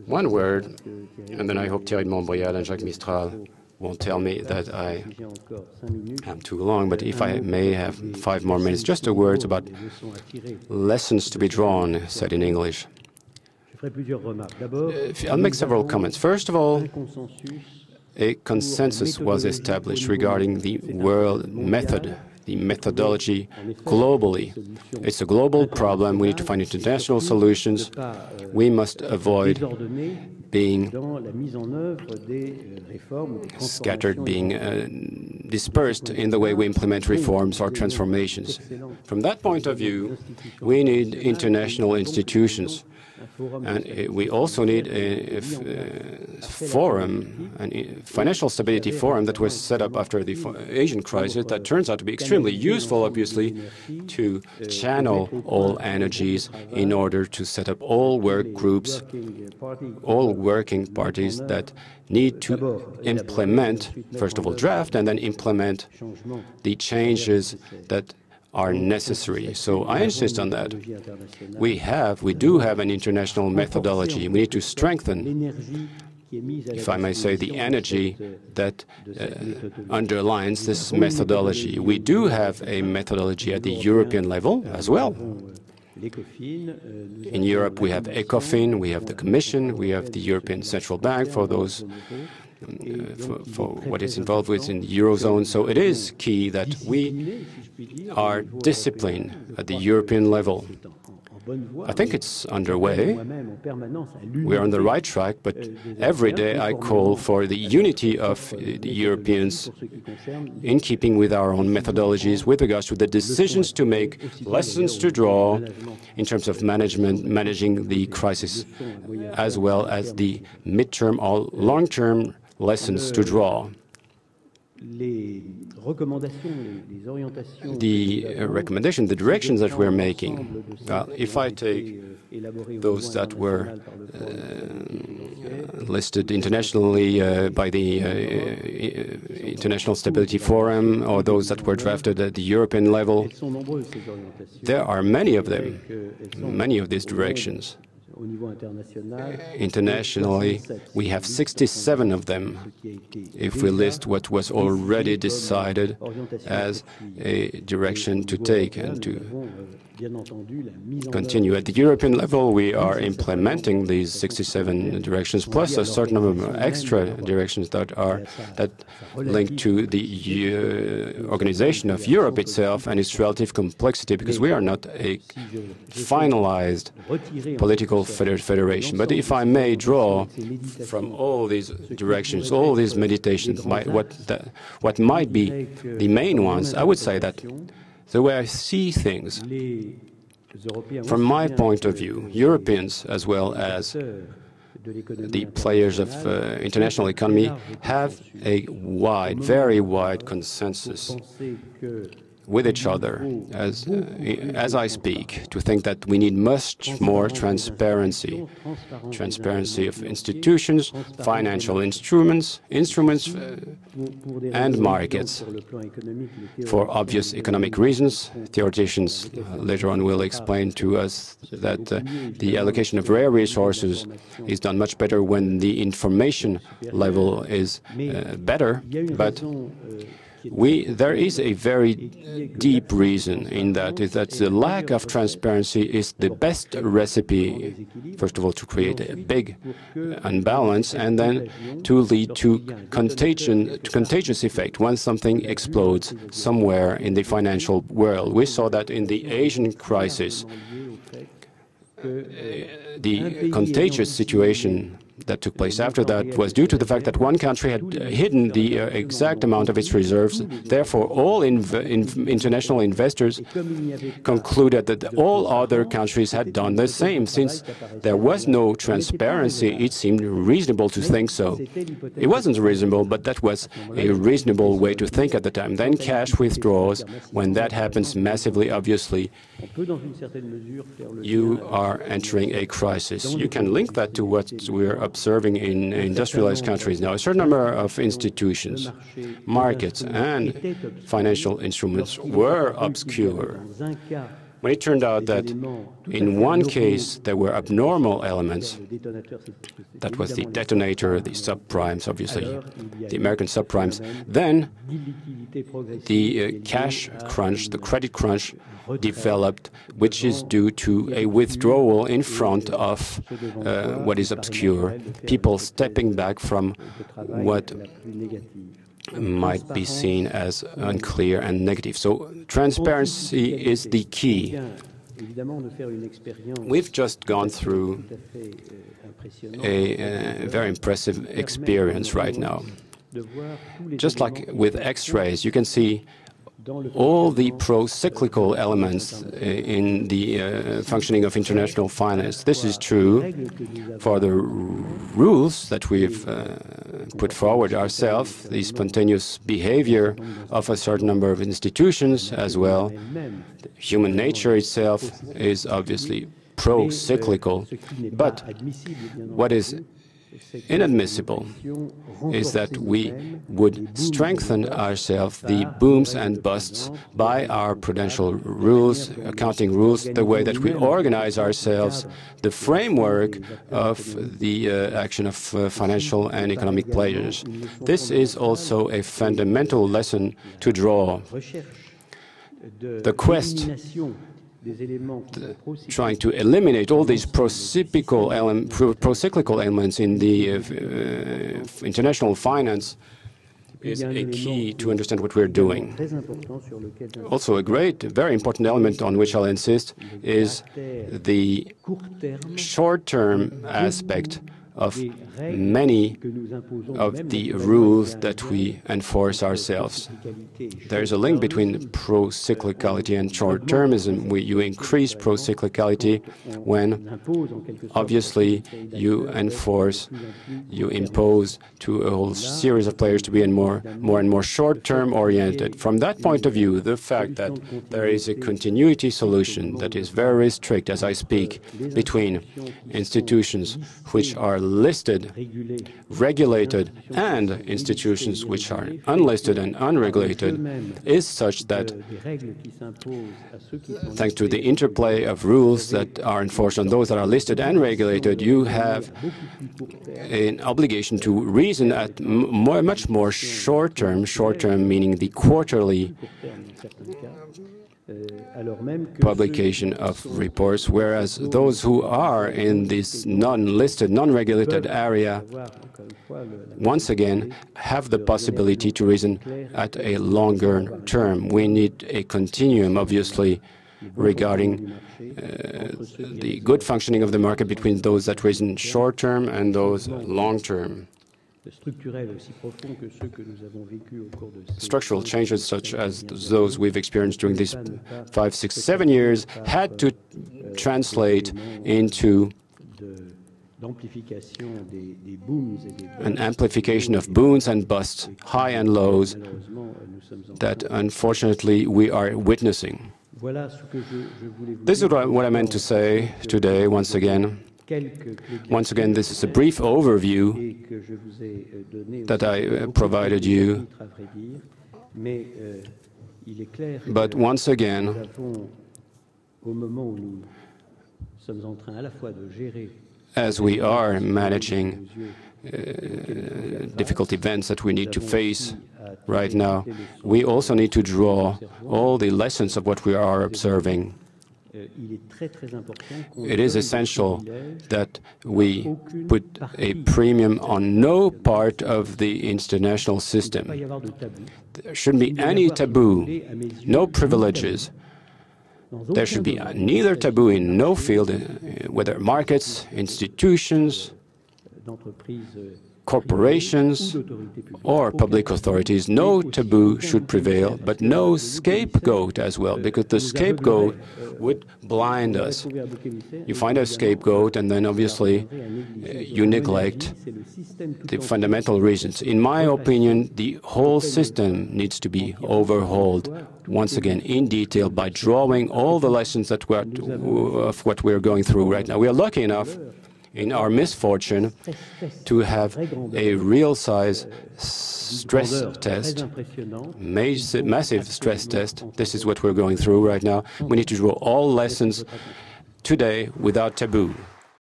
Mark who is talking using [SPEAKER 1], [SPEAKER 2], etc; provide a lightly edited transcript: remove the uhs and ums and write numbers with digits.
[SPEAKER 1] One word, and then I hope Thierry de Montbrial and Jacques Mistral won't tell me that I am too long, but if I may have 5 more minutes, just a word about lessons to be drawn, said in English. I'll make several comments. First of all, a consensus was established regarding the world method, the methodology globally. It's a global problem. We need to find international solutions. We must avoid being scattered, being dispersed in the way we implement reforms or transformations. From that point of view, we need international institutions. And we also need a forum, a financial stability forum that was set up after the Asian crisis that turns out to be extremely useful, obviously, to channel all energies in order to set up all work groups, all working parties that need to implement, first of all, draft and then implement the changes that are necessary. So I insist on that. We do have an international methodology. We need to strengthen, if I may say, the energy that underlines this methodology. We do have a methodology at the European level as well. In Europe, we have ECOFIN, we have the Commission, we have the European Central Bank for those for what is involved with in the Eurozone. So it is key that we are disciplined at the European level. I think it's underway. We are on the right track, but every day I call for the unity of the Europeans in keeping with our own methodologies with regards to the decisions to make, lessons to draw in terms of managing the crisis, as well as the midterm or long-term lessons to draw. The recommendation, the directions that we're making, if I take those that were listed internationally by the International Stability Forum, or those that were drafted at the European level, there are many of them, many of these directions. Internationally, we have 67 of them, if we list what was already decided as a direction to take and to continue. At the European level, we are implementing these 67 directions, plus a certain number of extra directions that link to the organization of Europe itself and its relative complexity, because we are not a finalized political federation. But if I may draw from all these directions, all these meditations, what might be the main ones, I would say that the way I see things, from my point of view, Europeans as well as the players of international economy have a wide, very wide consensus with each other as I speak, to think that we need much more transparency of institutions, financial instruments and markets. For obvious economic reasons, theoreticians later on will explain to us that the allocation of rare resources is done much better when the information level is better, but there is a very deep reason in that, is that the lack of transparency is the best recipe, first of all, to create a big unbalance, and then to lead to contagious effect when something explodes somewhere in the financial world. We saw that in the Asian crisis. The contagious situation that took place after that was due to the fact that one country had hidden the exact amount of its reserves. Therefore, all international investors concluded that all other countries had done the same. Since there was no transparency, it seemed reasonable to think so. It wasn't reasonable, but that was a reasonable way to think at the time. Then cash withdraws. When that happens massively, obviously, you are entering a crisis. You can link that to what we're observing in industrialized countries now. A certain number of institutions, markets, and financial instruments were obscure. When it turned out that in one case there were abnormal elements, that was the detonator, the subprimes, obviously, the American subprimes, then the cash crunch, the credit crunch developed, which is due to a withdrawal in front of what is obscure, people stepping back from what might be seen as unclear and negative. So transparency is the key. We've just gone through a very impressive experience right now. Just like with X-rays, you can see all the pro-cyclical elements in the functioning of international finance. This is true for the rules that we've put forward ourselves, the spontaneous behavior of a certain number of institutions as well. Human nature itself is obviously pro-cyclical, but what is inadmissible is that we would strengthen ourselves, the booms and busts, by our prudential rules, accounting rules, the way that we organize ourselves, the framework of the action of financial and economic players. This is also a fundamental lesson to draw. The quest trying to eliminate all these pro-cyclical elements in the international finance is a key to understand what we're doing. Also, a very important element on which I'll insist is the short-term aspect of many of the rules that we enforce ourselves. There is a link between pro-cyclicality and short-termism. You increase pro-cyclicality when, obviously, you impose to a whole series of players to be more and more short-term oriented. From that point of view, the fact that there is a continuity solution that is very strict, as I speak, between institutions which are listed, regulated, and institutions which are unlisted and unregulated is such that, thanks to the interplay of rules that are enforced on those that are listed and regulated, you have an obligation to reason at much more short-term meaning the quarterly publication of reports, whereas those who are in this non-listed, non-regulated area, once again, have the possibility to reason at a longer term. We need a continuum, obviously, regarding the good functioning of the market between those that reason short-term and those long-term. Structural changes such as those we've experienced during these 5, 6, 7 years had to translate into an amplification of booms and busts, high and lows, that unfortunately we are witnessing. This is what I meant to say today, once again. Once again, this is a brief overview that I provided you. But once again, as we are managing difficult events that we need to face right now, we also need to draw all the lessons of what we are observing. It is essential that we put a premium on no part of the international system. There shouldn't be any taboo, no privileges. There should be neither taboo in no field, whether markets, institutions, corporations, or public authorities. No taboo should prevail, but no scapegoat as well, because the scapegoat would blind us. You find a scapegoat, and then obviously you neglect the fundamental reasons. In my opinion, the whole system needs to be overhauled, once again, in detail, by drawing all the lessons that of what we're going through right now. We are lucky enough in our misfortune to have a real-size stress test, massive stress test. This is what we're going through right now. We need to draw all lessons today without taboo.